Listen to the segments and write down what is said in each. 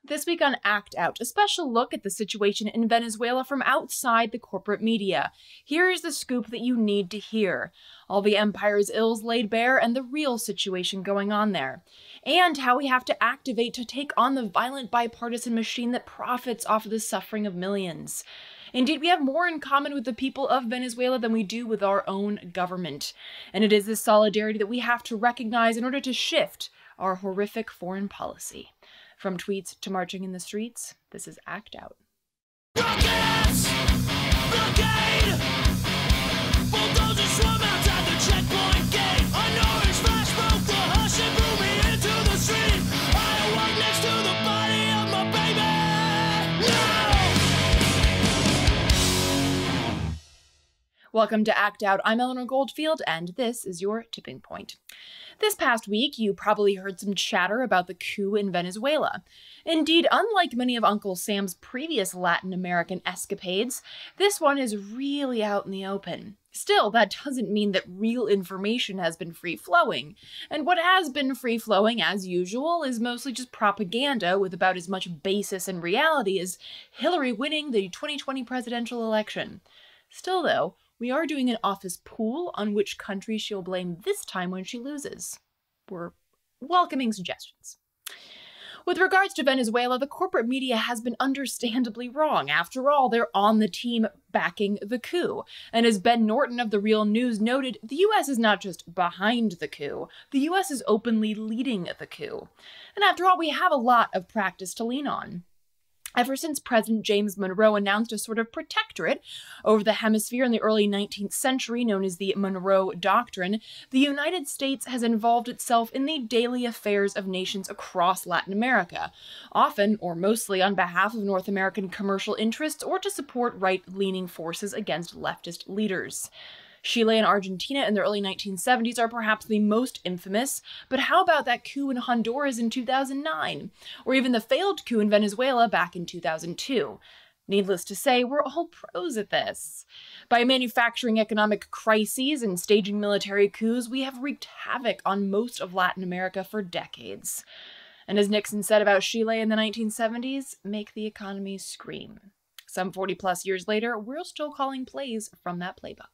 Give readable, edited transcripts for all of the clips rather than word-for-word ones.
This week on Act Out, a special look at the situation in Venezuela from outside the corporate media. Here is the scoop that you need to hear. All the empire's ills laid bare and the real situation going on there. And how we have to activate to take on the violent bipartisan machine that profits off of the suffering of millions. Indeed, we have more in common with the people of Venezuela than we do with our own government. And it is this solidarity that we have to recognize in order to shift our horrific foreign policy. From tweets to marching in the streets, this is Act Out. Rockets! Blockade! Bulldozers swarm outside the checkpoint gate. A noise flash broke the hush and blew me into the street. I awoke next to the body of my baby. No! Welcome to Act Out. I'm Eleanor Goldfield, and this is your tipping point. This past week, you probably heard some chatter about the coup in Venezuela. Indeed, unlike many of Uncle Sam's previous Latin American escapades, this one is really out in the open. Still, that doesn't mean that real information has been free-flowing. And what has been free-flowing, as usual, is mostly just propaganda with about as much basis and reality as Hillary winning the 2020 presidential election. Still, though, we are doing an office poll on which country she'll blame this time when she loses. We're welcoming suggestions. With regards to Venezuela, the corporate media has been understandably wrong. After all, they're on the team backing the coup. And as Ben Norton of The Real News noted, the US is not just behind the coup, the US is openly leading the coup. And after all, we have a lot of practice to lean on. Ever since President James Monroe announced a sort of protectorate over the hemisphere in the early 19th century, known as the Monroe Doctrine, the United States has involved itself in the daily affairs of nations across Latin America, often or mostly on behalf of North American commercial interests or to support right-leaning forces against leftist leaders. Chile and Argentina in the early 1970s are perhaps the most infamous, but how about that coup in Honduras in 2009? Or even the failed coup in Venezuela back in 2002? Needless to say, we're all pros at this. By manufacturing economic crises and staging military coups, we have wreaked havoc on most of Latin America for decades. And as Nixon said about Chile in the 1970s, make the economy scream. Some 40-plus years later, we're still calling plays from that playbook.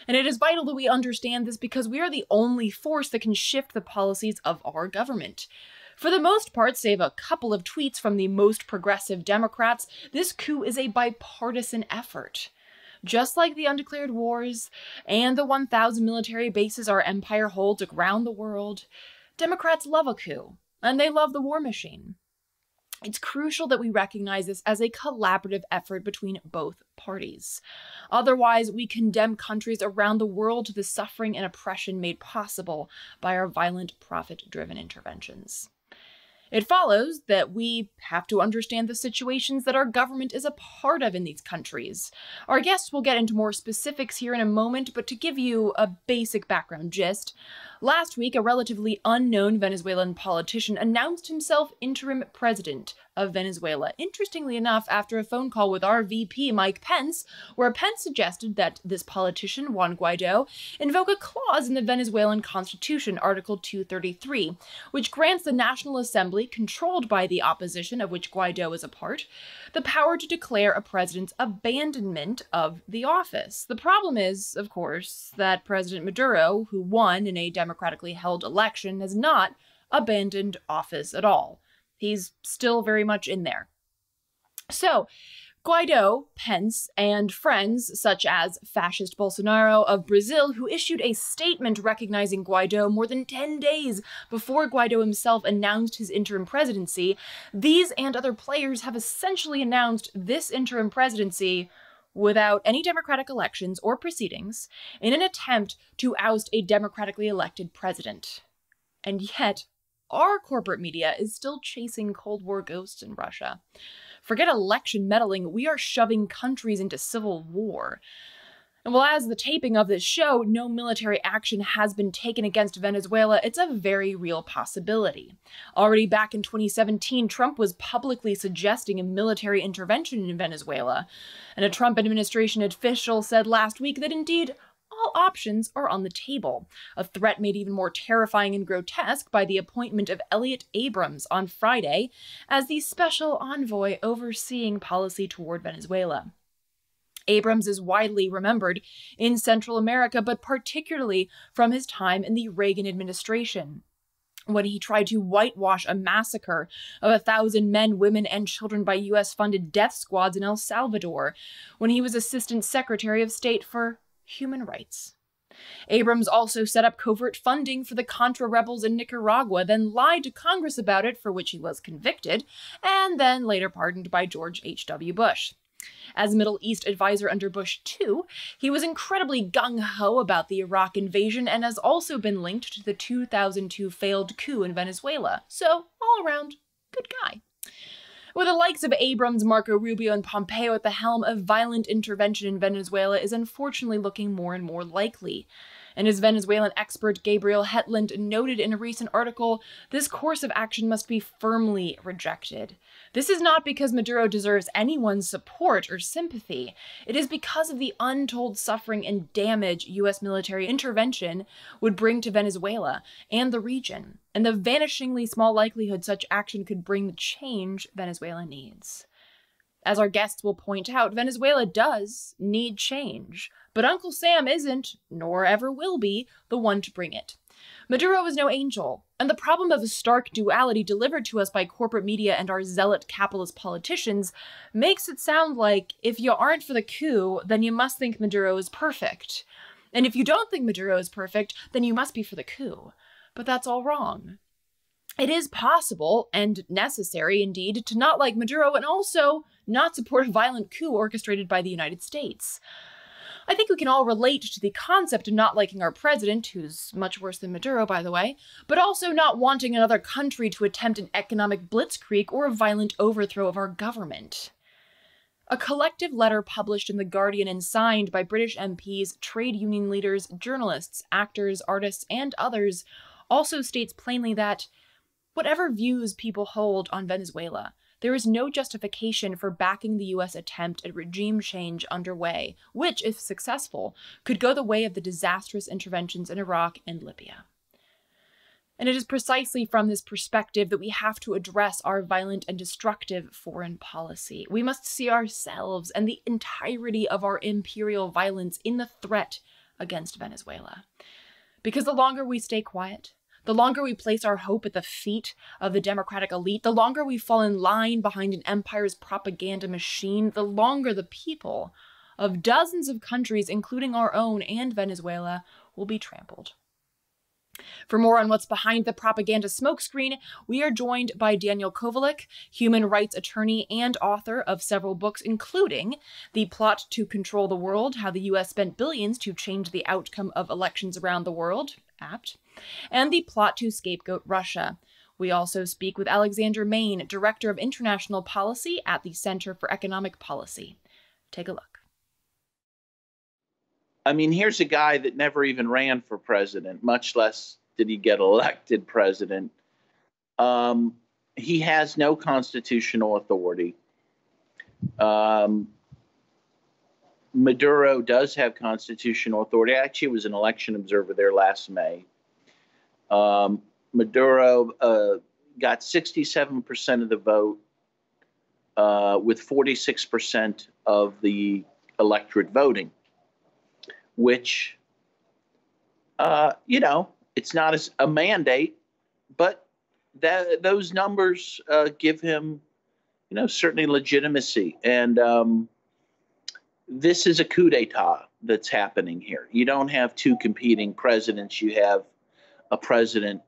And it is vital that we understand this because we are the only force that can shift the policies of our government. For the most part, save a couple of tweets from the most progressive Democrats, this coup is a bipartisan effort. Just like the undeclared wars and the 1,000 military bases our empire holds around the world, Democrats love a coup, and they love the war machine. It's crucial that we recognize this as a collaborative effort between both parties. Otherwise, we condemn countries around the world to the suffering and oppression made possible by our violent, profit-driven interventions. It follows that we have to understand the situations that our government is a part of in these countries. Our guests will get into more specifics here in a moment, but to give you a basic background gist, last week a relatively unknown Venezuelan politician announced himself interim president of Venezuela. Interestingly enough, after a phone call with our VP, Mike Pence, where Pence suggested that this politician, Juan Guaido, invoke a clause in the Venezuelan Constitution, Article 233, which grants the National Assembly, controlled by the opposition of which Guaido is a part, the power to declare a president's abandonment of the office. The problem is, of course, that President Maduro, who won in a democratically held election, has not abandoned office at all. He's still very much in there. So, Guaido, Pence, and friends such as fascist Bolsonaro of Brazil, who issued a statement recognizing Guaido more than 10 days before Guaido himself announced his interim presidency, these and other players have essentially announced this interim presidency without any democratic elections or proceedings in an attempt to oust a democratically elected president. And yet, our corporate media is still chasing Cold War ghosts in Russia. Forget election meddling, we are shoving countries into civil war. And while as the taping of this show, no military action has been taken against Venezuela, it's a very real possibility. Already back in 2017, Trump was publicly suggesting a military intervention in Venezuela. And a Trump administration official said last week that indeed, all options are on the table, a threat made even more terrifying and grotesque by the appointment of Elliot Abrams on Friday as the special envoy overseeing policy toward Venezuela. Abrams is widely remembered in Central America, but particularly from his time in the Reagan administration, when he tried to whitewash a massacre of 1,000 men, women, and children by U.S.-funded death squads in El Salvador, when he was Assistant Secretary of State for Human Rights. Abrams also set up covert funding for the Contra rebels in Nicaragua, then lied to Congress about it, for which he was convicted, and then later pardoned by George H.W. Bush. As Middle East advisor under Bush II, he was incredibly gung-ho about the Iraq invasion and has also been linked to the 2002 failed coup in Venezuela. So, all around, good guy. With the likes of Abrams, Marco Rubio, and Pompeo at the helm, a violent intervention in Venezuela is unfortunately looking more and more likely. And as Venezuelan expert Gabriel Hetland noted in a recent article, this course of action must be firmly rejected. This is not because Maduro deserves anyone's support or sympathy. It is because of the untold suffering and damage U.S. military intervention would bring to Venezuela and the region, and the vanishingly small likelihood such action could bring the change Venezuela needs. As our guests will point out, Venezuela does need change, but Uncle Sam isn't, nor ever will be, the one to bring it. Maduro is no angel, and the problem of a stark duality delivered to us by corporate media and our zealot capitalist politicians makes it sound like if you aren't for the coup, then you must think Maduro is perfect. And if you don't think Maduro is perfect, then you must be for the coup. But that's all wrong. It is possible, and necessary indeed, to not like Maduro and also not support a violent coup orchestrated by the United States. I think we can all relate to the concept of not liking our president, who's much worse than Maduro, by the way, but also not wanting another country to attempt an economic blitzkrieg or a violent overthrow of our government. A collective letter published in The Guardian and signed by British MPs, trade union leaders, journalists, actors, artists, and others also states plainly that whatever views people hold on Venezuela, there is no justification for backing the U.S. attempt at regime change underway, which, if successful, could go the way of the disastrous interventions in Iraq and Libya. And it is precisely from this perspective that we have to address our violent and destructive foreign policy. We must see ourselves and the entirety of our imperial violence in the threat against Venezuela. Because the longer we stay quiet, the longer we place our hope at the feet of the democratic elite, the longer we fall in line behind an empire's propaganda machine, the longer the people of dozens of countries, including our own and Venezuela, will be trampled. For more on what's behind the propaganda smokescreen, we are joined by Daniel Kovalik, human rights attorney and author of several books, including The Plot to Control the World, How the U.S. Spent Billions to Change the Outcome of Elections Around the World, apt, and The Plot to Scapegoat Russia. We also speak with Alexander Main, Director of International Policy at the Center for Economic Policy. Take a look. I mean, here's a guy that never even ran for president, much less did he get elected president. He has no constitutional authority. Maduro does have constitutional authority. I actually was an election observer there last May. Maduro got 67% of the vote with 46% of the electorate voting, which, it's not a mandate, but those numbers give him, certainly legitimacy. And this is a coup d'etat that's happening here. You don't have two competing presidents. You have a president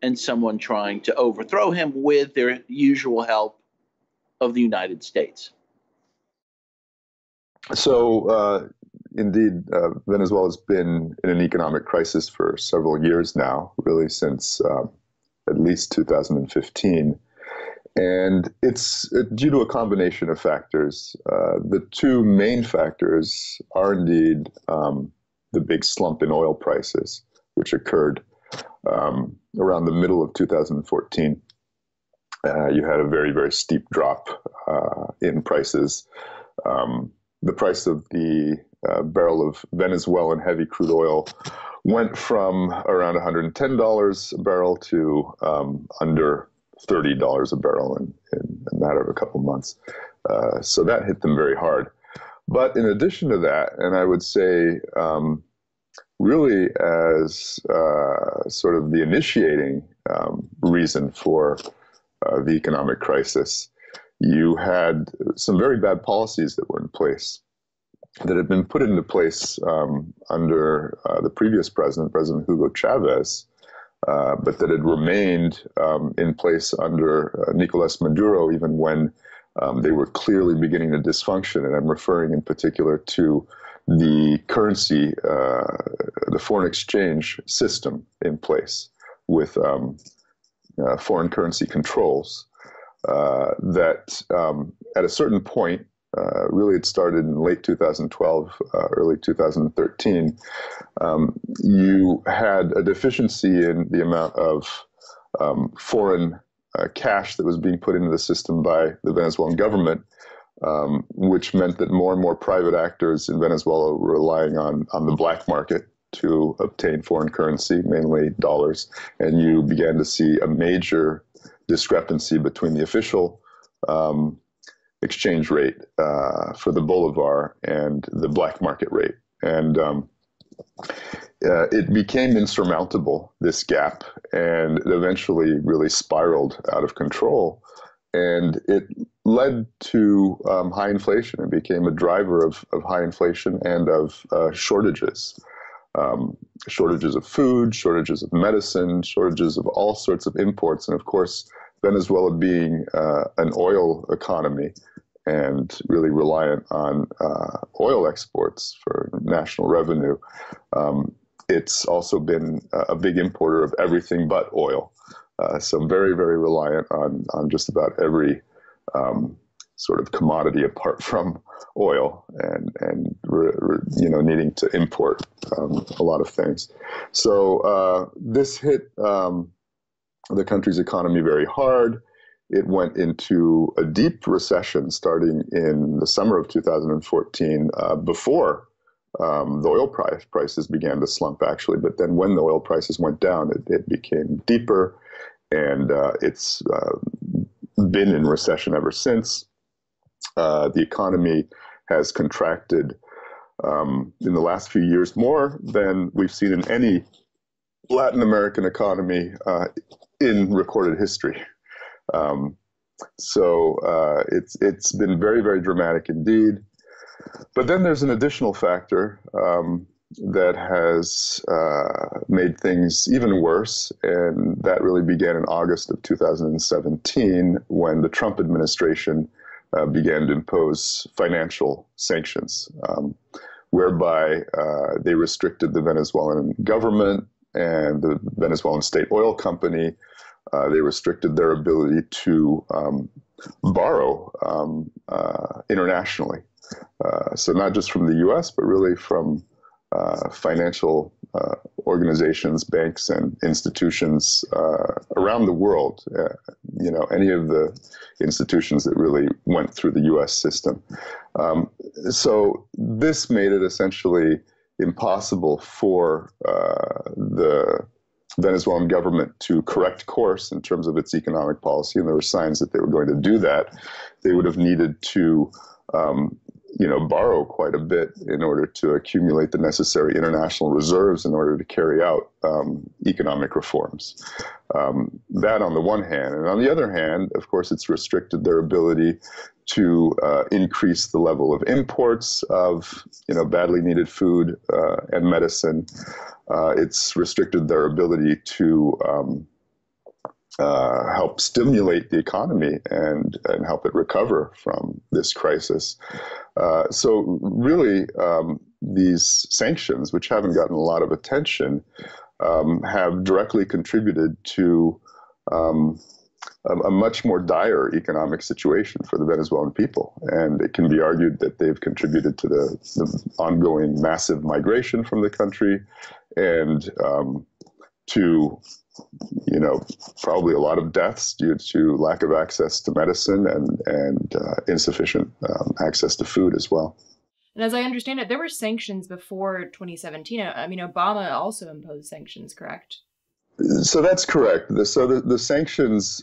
and someone trying to overthrow him with their usual help of the United States. So, indeed, Venezuela has been in an economic crisis for several years now, really since at least 2015. And it's due to a combination of factors. The two main factors are indeed the big slump in oil prices, which occurred around the middle of 2014. You had a very, very steep drop in prices. The price of the barrel of Venezuelan heavy crude oil went from around $110 a barrel to under $30 a barrel in a matter of a couple months. So that hit them very hard. But in addition to that, and I would say really as sort of the initiating reason for the economic crisis, you had some very bad policies that were in place, that had been put into place under the previous president, President Hugo Chavez, but that had remained in place under Nicolas Maduro, even when they were clearly beginning to dysfunction. And I'm referring in particular to the currency, the foreign exchange system in place with foreign currency controls that at a certain point, really it started in late 2012, early 2013, you had a deficiency in the amount of foreign cash that was being put into the system by the Venezuelan government, which meant that more and more private actors in Venezuela were relying on the black market to obtain foreign currency, mainly dollars. And you began to see a major discrepancy between the official exchange rate for the bolivar and the black market rate. And it became insurmountable, this gap, and it eventually really spiraled out of control. And it led to high inflation. It became a driver of high inflation and of shortages. Shortages of food, shortages of medicine, shortages of all sorts of imports. And of course, Venezuela being an oil economy and really reliant on oil exports for national revenue, it's also been a big importer of everything but oil. So very, very reliant on just about every sort of commodity apart from oil, and needing to import a lot of things. So this hit the country's economy very hard. It went into a deep recession starting in the summer of 2014, before the oil prices began to slump, actually. But then when the oil prices went down, it became deeper, and it's been in recession ever since. The economy has contracted in the last few years more than we've seen in any Latin American economy in recorded history. So it's been very, very dramatic indeed. But then there's an additional factor that has made things even worse, and that really began in August of 2017 when the Trump administration began to impose financial sanctions, whereby they restricted the Venezuelan government and the Venezuelan state oil company. They restricted their ability to borrow internationally. So not just from the U.S., but really from financial organizations, banks, and institutions around the world. Any of the institutions that really went through the U.S. system. So this made it essentially impossible for the Venezuelan government to correct course in terms of its economic policy, and there were signs that they were going to do that. They would have needed to borrow quite a bit in order to accumulate the necessary international reserves in order to carry out economic reforms. That on the one hand. And on the other hand, of course, it's restricted their ability to increase the level of imports of badly needed food and medicine. It's restricted their ability to help stimulate the economy and help it recover from this crisis. So really, these sanctions, which haven't gotten a lot of attention, have directly contributed to a much more dire economic situation for the Venezuelan people. And it can be argued that they've contributed to the ongoing massive migration from the country and to probably a lot of deaths due to lack of access to medicine and insufficient access to food as well. And as I understand it, there were sanctions before 2017. I mean, Obama also imposed sanctions, correct? So that's correct. The sanctions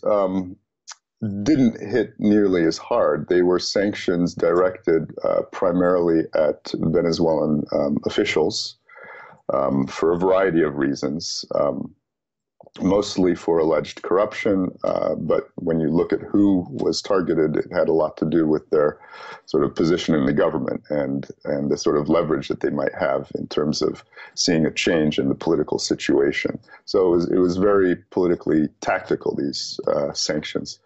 didn't hit nearly as hard. They were sanctions directed primarily at Venezuelan officials for a variety of reasons. Mostly for alleged corruption, but when you look at who was targeted, it had a lot to do with their sort of position in the government and the sort of leverage that they might have in terms of seeing a change in the political situation. So it was very politically tactical, these sanctions.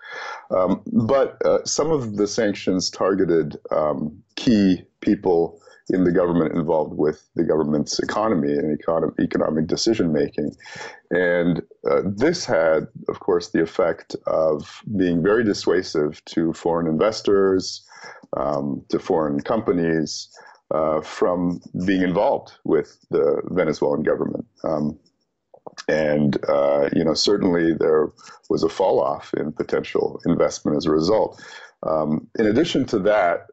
But some of the sanctions targeted key people in the government involved with the government's economy and economic decision making. And this had, of course, the effect of being very dissuasive to foreign investors, to foreign companies, from being involved with the Venezuelan government. Certainly there was a fall off in potential investment as a result. In addition to that,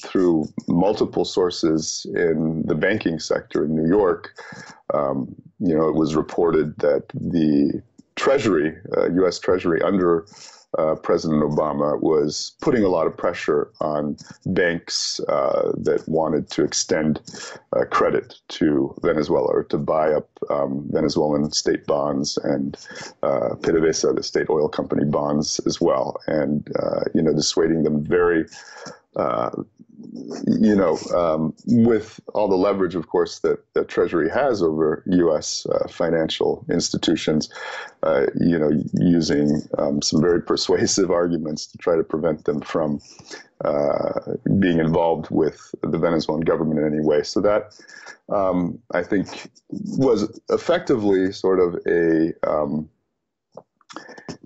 through multiple sources in the banking sector in New York, it was reported that the Treasury, U.S. Treasury under President Obama, was putting a lot of pressure on banks that wanted to extend credit to Venezuela or to buy up Venezuelan state bonds and PDVSA, the state oil company bonds as well, and dissuading them very with all the leverage, of course, that Treasury has over U.S. Financial institutions, using some very persuasive arguments to try to prevent them from being involved with the Venezuelan government in any way. So that, I think, was effectively sort of a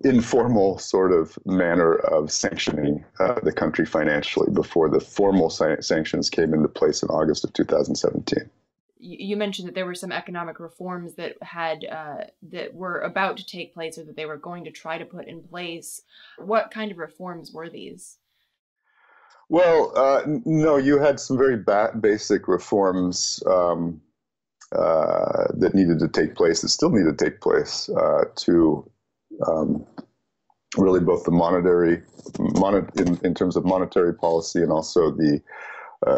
informal sort of manner of sanctioning the country financially before the formal sanctions came into place in August of 2017. You mentioned that there were some economic reforms that that were about to take place or that they were going to try to put in place. What kind of reforms were these? Well, no, you had some very basic reforms that needed to take place, that still need to take place to really both the in terms of monetary policy and also the,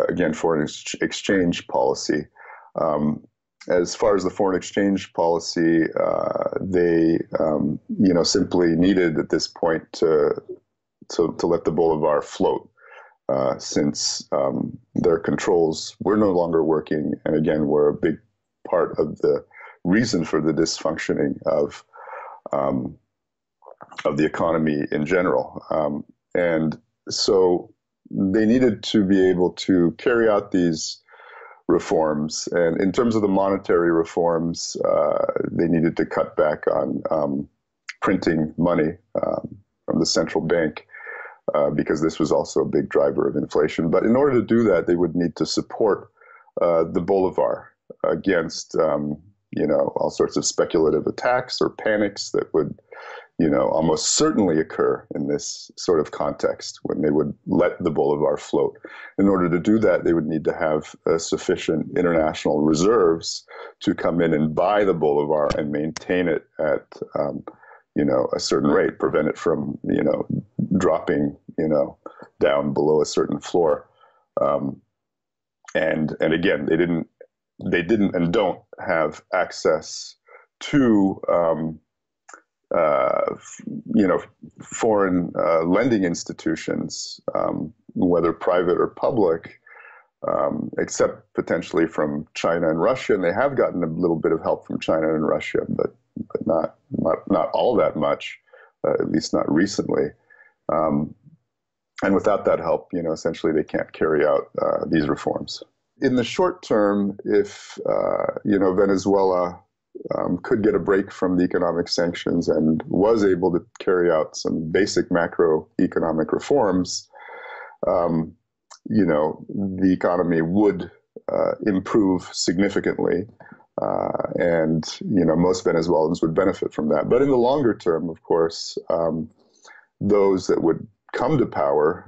again, foreign exchange policy. As far as the foreign exchange policy, they, simply needed at this point to let the bolivar float, since their controls were no longer working, and again, were a big part of the reason for the dysfunctioning of the economy in general. And so they needed to be able to carry out these reforms. And in terms of the monetary reforms, they needed to cut back on printing money from the central bank, because this was also a big driver of inflation. But in order to do that, they would need to support the bolivar against all sorts of speculative attacks or panics that would almost certainly occur in this sort of context when they would let the bolivar float. In order to do that, they would need to have sufficient international reserves to come in and buy the bolivar and maintain it at, a certain rate, prevent it from, dropping, down below a certain floor. And again, they didn't and don't have access to, foreign lending institutions, whether private or public, except potentially from China and Russia. And they have gotten a little bit of help from China and Russia, but not all that much, at least not recently. And without that help, essentially they can't carry out these reforms. In the short term, if Venezuela could get a break from the economic sanctions and was able to carry out some basic macroeconomic reforms, the economy would improve significantly, and most Venezuelans would benefit from that. But in the longer term, of course, those that would come to power,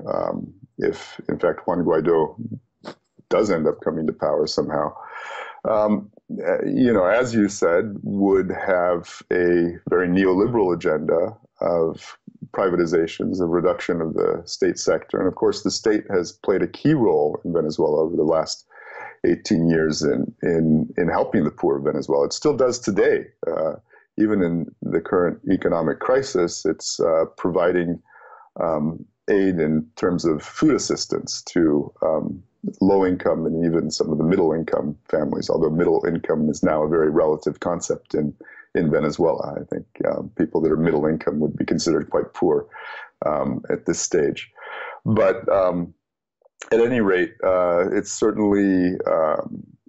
if in fact Juan Guaido does end up coming to power somehow, as you said, would have a very neoliberal agenda of privatizations, of reduction of the state sector. And of course, the state has played a key role in Venezuela over the last 18 years in helping the poor of Venezuela. It still does today. Even in the current economic crisis, it's providing aid in terms of food assistance to low income and even some of the middle income families, although middle income is now a very relative concept in Venezuela. I think people that are middle income would be considered quite poor at this stage. But at any rate, it's certainly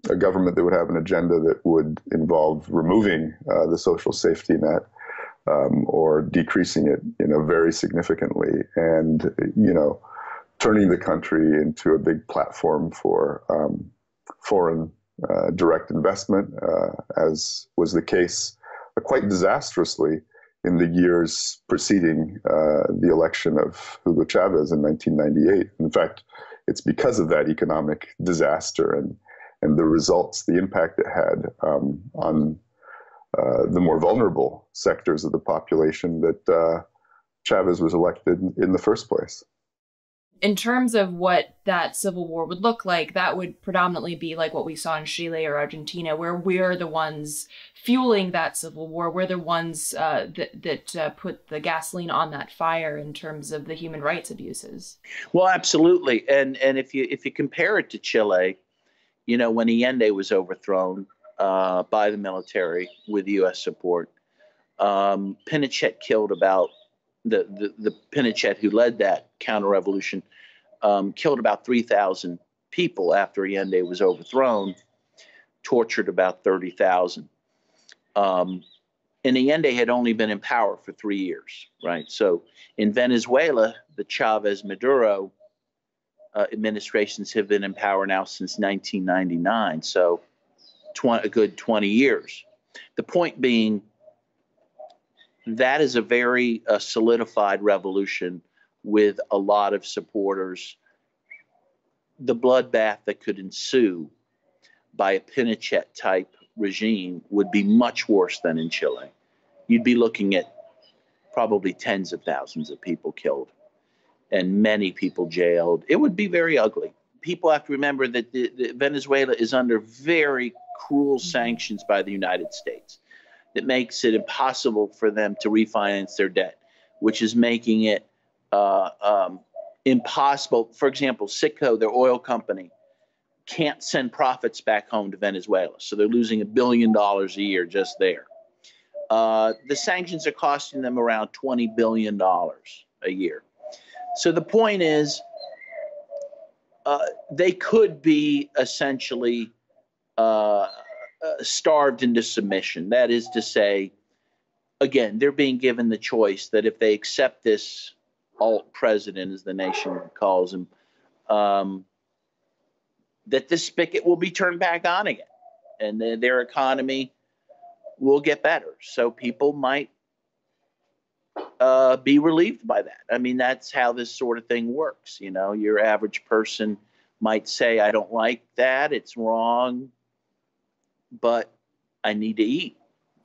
a government that would have an agenda that would involve removing the social safety net or decreasing it, very significantly, and turning the country into a big platform for foreign direct investment, as was the case quite disastrously in the years preceding the election of Hugo Chavez in 1998. In fact, it's because of that economic disaster and the results, the impact it had on the more vulnerable sectors of the population that Chavez was elected in the first place. In terms of what that civil war would look like, that would predominantly be like what we saw in Chile or Argentina, where we're the ones fueling that civil war. We're the ones that put the gasoline on that fire in terms of the human rights abuses. Well, absolutely. And if you compare it to Chile, when Allende was overthrown by the military with U.S. support, Pinochet killed about the Pinochet who led that counter-revolution killed about 3,000 people after Allende was overthrown, tortured about 30,000. And Allende had only been in power for 3 years, right? So in Venezuela, the Chavez-Maduro administrations have been in power now since 1999, so a good 20 years. The point being, that is a very solidified revolution with a lot of supporters. The bloodbath that could ensue by a Pinochet-type regime would be much worse than in Chile. You'd be looking at probably tens of thousands of people killed and many people jailed. It would be very ugly. People have to remember that Venezuela is under very cruel sanctions by the United States that makes it impossible for them to refinance their debt, which is making it impossible. For example, Citgo, their oil company, can't send profits back home to Venezuela. So they're losing $1 billion a year just there. The sanctions are costing them around $20 billion a year. So the point is, they could be essentially starved into submission. That is to say, again, they're being given the choice that if they accept this alt president, as the nation calls him, that this spigot will be turned back on again, and their economy will get better. So people might be relieved by that. I mean, that's how this sort of thing works. Your average person might say, I don't like that, it's wrong, but I need to eat.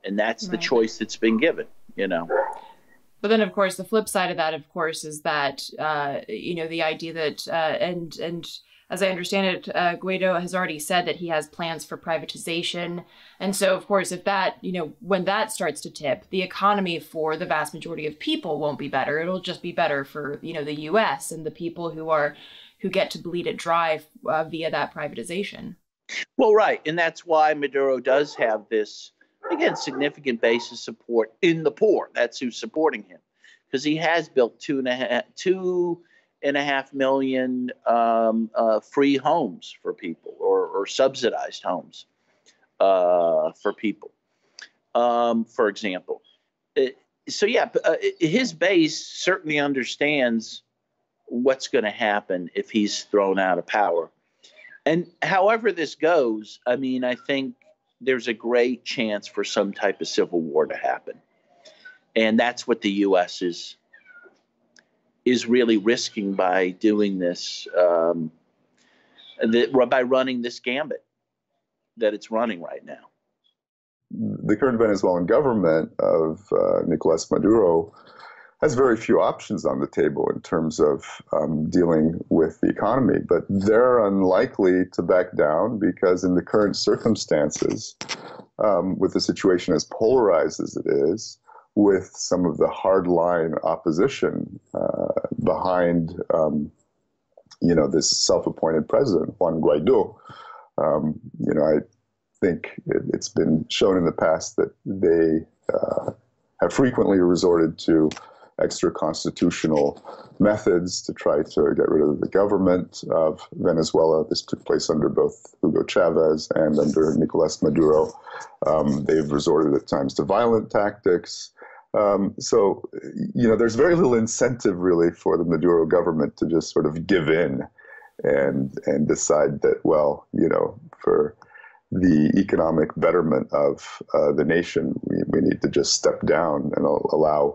And that's the choice that's been given, But then, of course, the flip side of that, of course, is that, the idea that, and as I understand it, Guaido has already said that he has plans for privatization. And so, of course, if that, when that starts to tip, the economy for the vast majority of people won't be better. It'll just be better for, the U.S. and the people who get to bleed it dry via that privatization. Well, right. And that's why Maduro does have this, again, significant base of support in the poor. That's who's supporting him, because he has built 2.5 million free homes for people, or subsidized homes for people, for example. His base certainly understands what's going to happen if he's thrown out of power. And however this goes, I mean, I think there's a great chance for some type of civil war to happen. And that's what the U.S. is really risking by doing this by running this gambit that it's running right now. The current Venezuelan government of Nicolas Maduro has very few options on the table in terms of dealing with the economy, but they're unlikely to back down because in the current circumstances, with the situation as polarized as it is, with some of the hardline opposition behind, this self-appointed president, Juan Guaido, I think it's been shown in the past that they have frequently resorted to extra constitutional methods to try to get rid of the government of Venezuela. This took place under both Hugo Chavez and under Nicolas Maduro. They've resorted at times to violent tactics. So there's very little incentive really for the Maduro government to just sort of give in and decide that, for the economic betterment of the nation, we need to just step down and allow,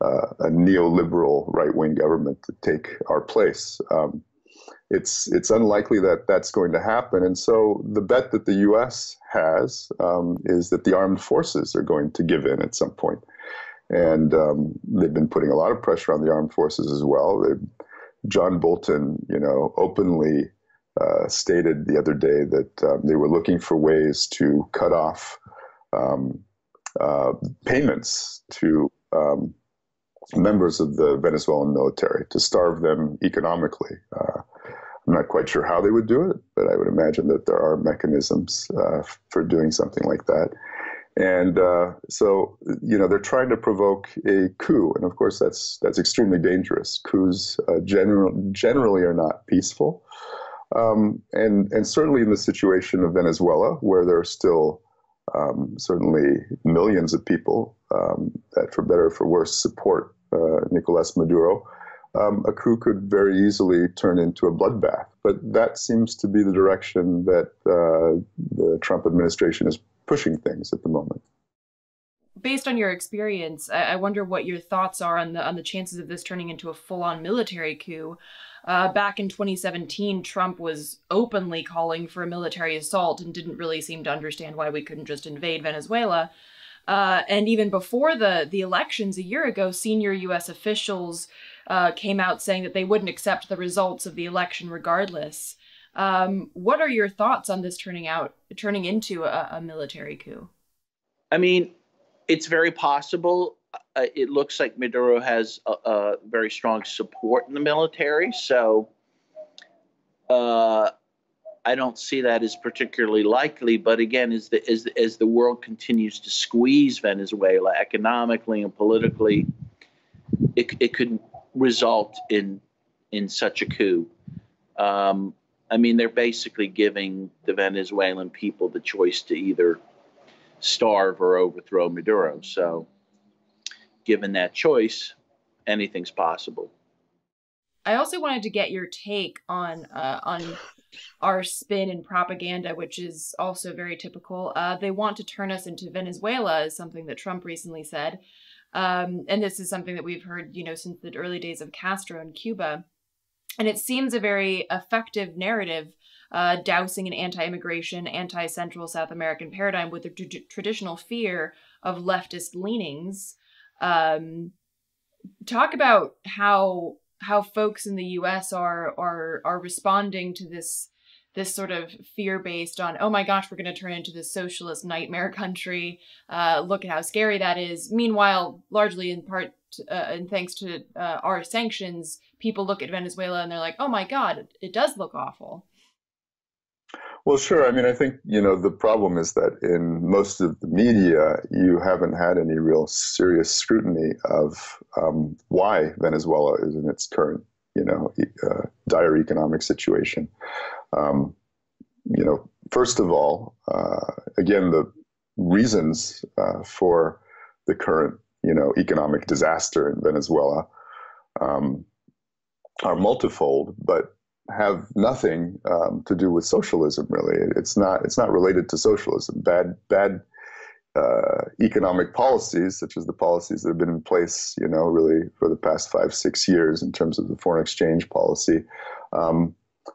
a neoliberal right-wing government to take our place. It's unlikely that that's going to happen. And so the bet that the U.S. has is that the armed forces are going to give in at some point. And they've been putting a lot of pressure on the armed forces as well. John Bolton, openly stated the other day that they were looking for ways to cut off payments to members of the Venezuelan military, to starve them economically. I'm not quite sure how they would do it, but I would imagine that there are mechanisms for doing something like that. And so, they're trying to provoke a coup. And of course, that's extremely dangerous. Coups generally are not peaceful. And certainly in the situation of Venezuela, where there are still certainly millions of people that, for better or for worse, support Nicolas Maduro, a coup could very easily turn into a bloodbath. But that seems to be the direction that the Trump administration is pushing things at the moment. Based on your experience, I wonder what your thoughts are on the chances of this turning into a full-on military coup. Back in 2017, Trump was openly calling for a military assault and didn't really seem to understand why we couldn't just invade Venezuela. And even before the elections a year ago, senior U.S. officials came out saying that they wouldn't accept the results of the election regardless. What are your thoughts on this turning into a military coup? I mean, it's very possible. It looks like Maduro has a very strong support in the military. So I don't see that as particularly likely. But again, as the world continues to squeeze Venezuela economically and politically, it could result in such a coup. I mean, they're basically giving the Venezuelan people the choice to either starve or overthrow Maduro. So given that choice, anything's possible. I also wanted to get your take on our spin and propaganda, which is also very typical. They want to turn us into Venezuela, is something that Trump recently said. And this is something that we've heard, since the early days of Castro in Cuba. And it seems a very effective narrative, dousing an anti-immigration, anti-Central South American paradigm with the traditional fear of leftist leanings. Talk about how folks in the U.S. are responding to this sort of fear based on, oh my gosh, we're going to turn into this socialist nightmare country. Look at how scary that is. Meanwhile, largely in part, and thanks to our sanctions, people look at Venezuela and they're like, oh my God, it does look awful. Well, sure. I mean, I think, the problem is that in most of the media, you haven't had any real serious scrutiny of why Venezuela is in its current, dire economic situation. First of all, again, the reasons for the current, economic disaster in Venezuela are multifold, but have nothing to do with socialism. Really, it's not related to socialism. Bad economic policies, such as the policies that have been in place, really for the past 5-6 years in terms of the foreign exchange policy,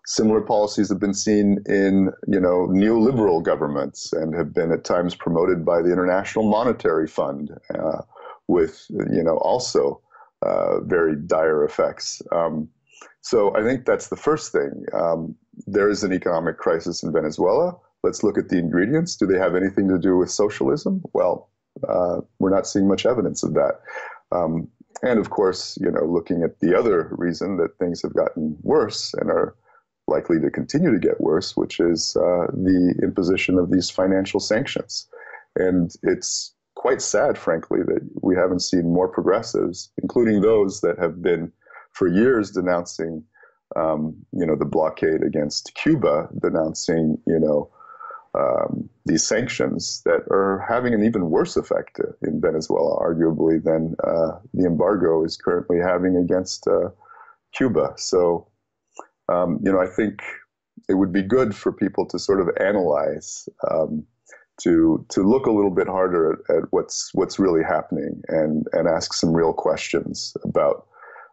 Similar policies have been seen in, neoliberal governments and have been at times promoted by the International Monetary Fund, with, also very dire effects. So I think that's the first thing. There is an economic crisis in Venezuela. Let's look at the ingredients. Do they have anything to do with socialism? Well, we're not seeing much evidence of that. And of course, looking at the other reason that things have gotten worse and are likely to continue to get worse, which is the imposition of these financial sanctions. And it's quite sad, frankly, that we haven't seen more progressives, including those that have been for years denouncing, the blockade against Cuba, denouncing, these sanctions that are having an even worse effect in Venezuela, arguably, than the embargo is currently having against Cuba. So, I think it would be good for people to sort of analyze, to look a little bit harder at what's really happening and ask some real questions about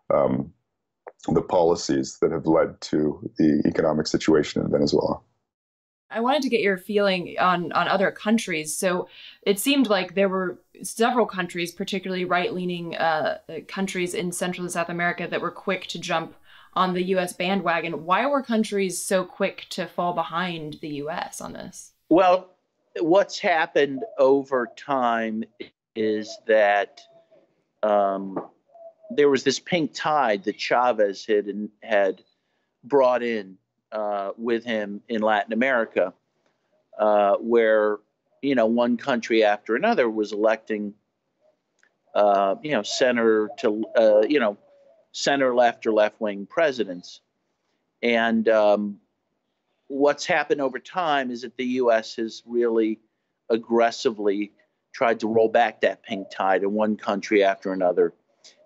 the policies that have led to the economic situation in Venezuela. I wanted to get your feeling on other countries. So it seemed like there were several countries, particularly right-leaning countries in Central and South America, that were quick to jump on the U.S. bandwagon. Why were countries so quick to fall behind the U.S. on this? Well, what's happened over time is that there was this pink tide that Chavez had brought in with him in Latin America, where, one country after another was electing, center to, center left or left wing presidents. And what's happened over time is that the U.S. has really aggressively tried to roll back that pink tide, and one country after another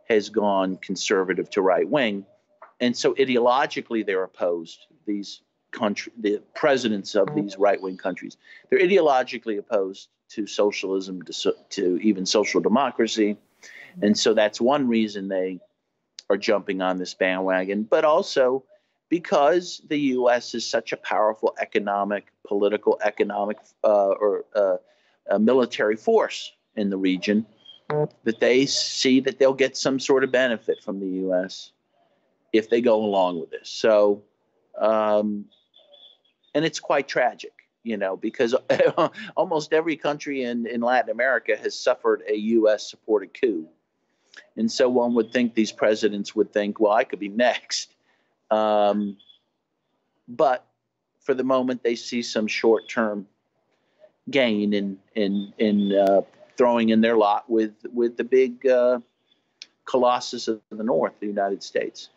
has gone conservative to right wing. And so ideologically, they're opposed. The presidents of these right-wing countries, they're ideologically opposed to socialism, to even social democracy. And so that's one reason they are jumping on this bandwagon, but also because the U.S. is such a powerful political, military force in the region, that they see that they'll get some sort of benefit from the U.S. if they go along with this. So, and it's quite tragic, because almost every country in Latin America has suffered a U.S.-supported coup. And so one would think these presidents would think, well, I could be next. But for the moment, they see some short-term gain in throwing in their lot with the big colossus of the North, the United States.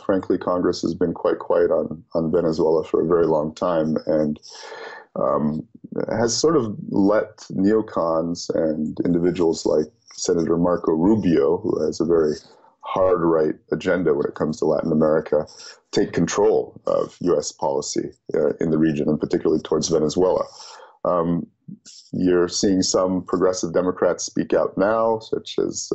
Frankly, Congress has been quite quiet on Venezuela for a very long time, and has sort of let neocons and individuals like Senator Marco Rubio, who has a very hard right agenda when it comes to Latin America, take control of U.S. policy in the region, and particularly towards Venezuela. You're seeing some progressive Democrats speak out now, such as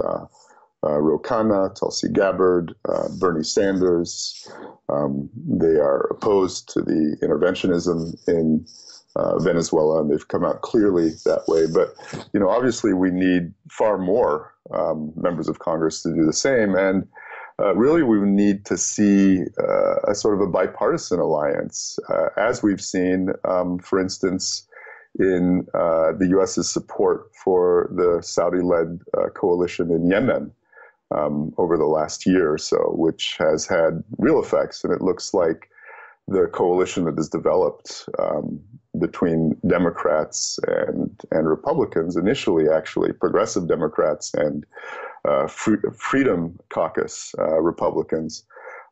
Ro Khanna, Tulsi Gabbard, Bernie Sanders. They are opposed to the interventionism in Venezuela, and they've come out clearly that way. But, obviously we need far more members of Congress to do the same. And really we need to see a sort of a bipartisan alliance, as we've seen, for instance, in the U.S.'s support for the Saudi-led coalition in Yemen over the last year or so, which has had real effects. And it looks like the coalition that has developed between Democrats and Republicans, initially actually progressive Democrats and Freedom Caucus Republicans,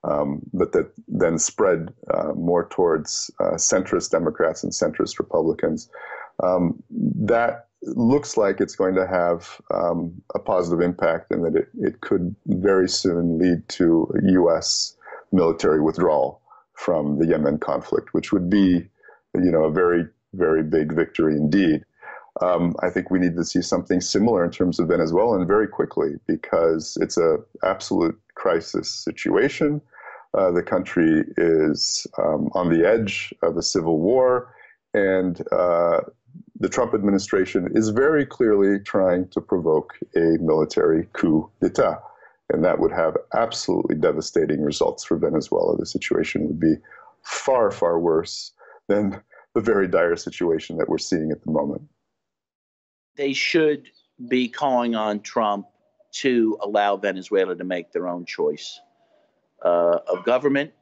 but that then spread more towards centrist Democrats and centrist Republicans. That looks like it's going to have a positive impact, and that it could very soon lead to a U.S. military withdrawal from the Yemen conflict, which would be, a very, very big victory indeed. I think we need to see something similar in terms of Venezuela, and very quickly, because it's an absolute crisis situation. The country is on the edge of a civil war, and the Trump administration is very clearly trying to provoke a military coup d'etat. And that would have absolutely devastating results for Venezuela. The situation would be far, far worse than the very dire situation that we're seeing at the moment. They should be calling on Trump to allow Venezuela to make their own choice of government,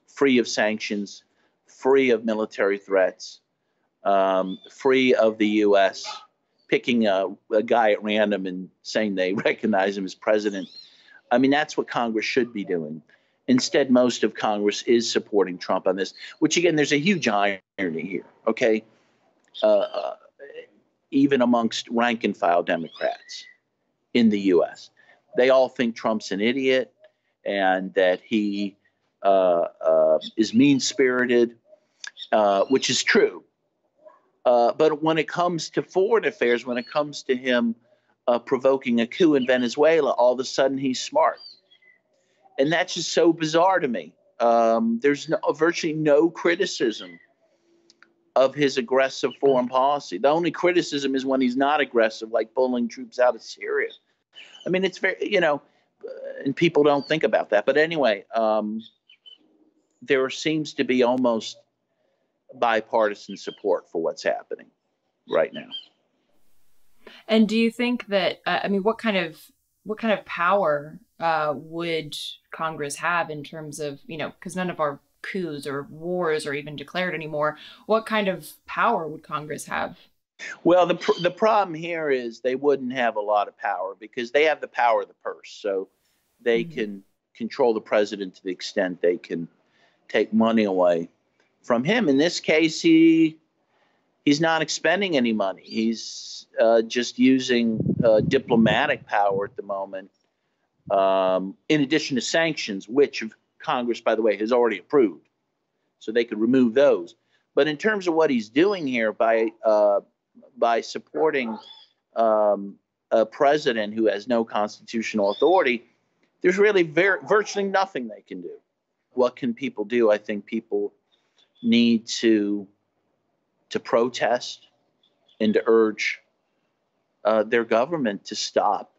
free of sanctions, free of military threats, free of the U.S. picking a guy at random and saying they recognize him as president. I mean, that's what Congress should be doing. Instead, most of Congress is supporting Trump on this, which, again, there's a huge irony here, okay? Even amongst rank and file Democrats in the U.S. They all think Trump's an idiot and that he is mean-spirited, which is true. But when it comes to foreign affairs, when it comes to him provoking a coup in Venezuela, all of a sudden he's smart. And that's just so bizarre to me. There's virtually no criticism of his aggressive foreign policy. The only criticism is when he's not aggressive, like pulling troops out of Syria. I mean, it's very, and people don't think about that. But anyway, there seems to be almost bipartisan support for what's happening right now. And do you think that, what kind of power would Congress have in terms of, because none of our coups or wars are even declared anymore. What kind of power would Congress have? Well, the problem here is they wouldn't have a lot of power because they have the power of the purse. So they can control the president to the extent they can take money away from him. In this case, he's not expending any money. He's just using diplomatic power at the moment, in addition to sanctions, which Congress, by the way, has already approved. So they could remove those. But in terms of what he's doing here by supporting a president who has no constitutional authority, there's really virtually nothing they can do. What can people do? I think people need to protest and to urge their government to stop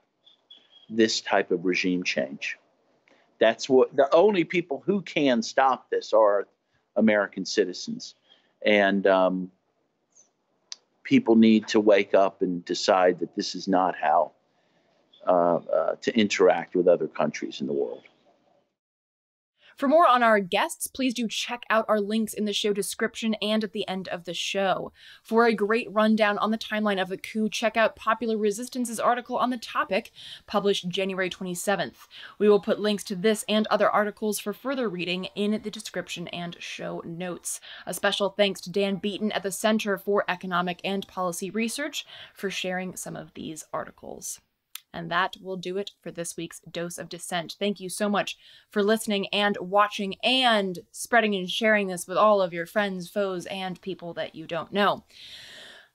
this type of regime change. That's what the only people who can stop this are American citizens. And people need to wake up and decide that this is not how to interact with other countries in the world. For more on our guests, please do check out our links in the show description and at the end of the show. For a great rundown on the timeline of the coup, check out Popular Resistance's article on the topic, published January 27th. We will put links to this and other articles for further reading in the description and show notes. A special thanks to Dan Beeton at the Center for Economic and Policy Research for sharing some of these articles. And that will do it for this week's Dose of Dissent. Thank you so much for listening and watching and spreading and sharing this with all of your friends, foes, and people that you don't know.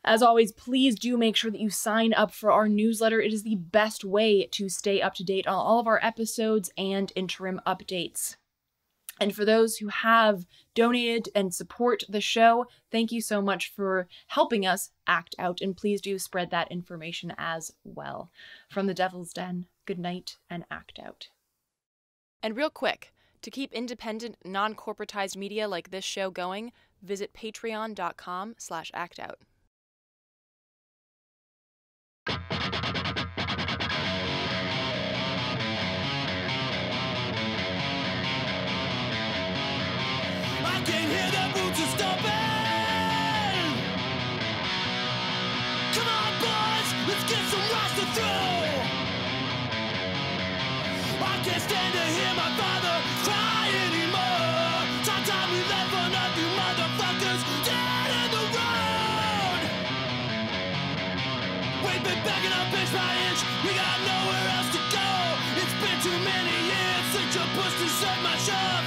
As always, please do make sure that you sign up for our newsletter. It is the best way to stay up to date on all of our episodes and interim updates. And for those who have donated and support the show, thank you so much for helping us act out. And please do spread that information as well. From the Devil's Den, good night and act out. And real quick, to keep independent, non-corporatized media like this show going, visit patreon.com/actout. I can hear the boots are stomping. Come on, boys, let's get some roster through. I can't stand to hear my father cry anymore. Time we left for nothing, motherfuckers dead in the road. We've been backing up inch by inch, we got nowhere else to go. It's been too many years since you pushed and set my shove.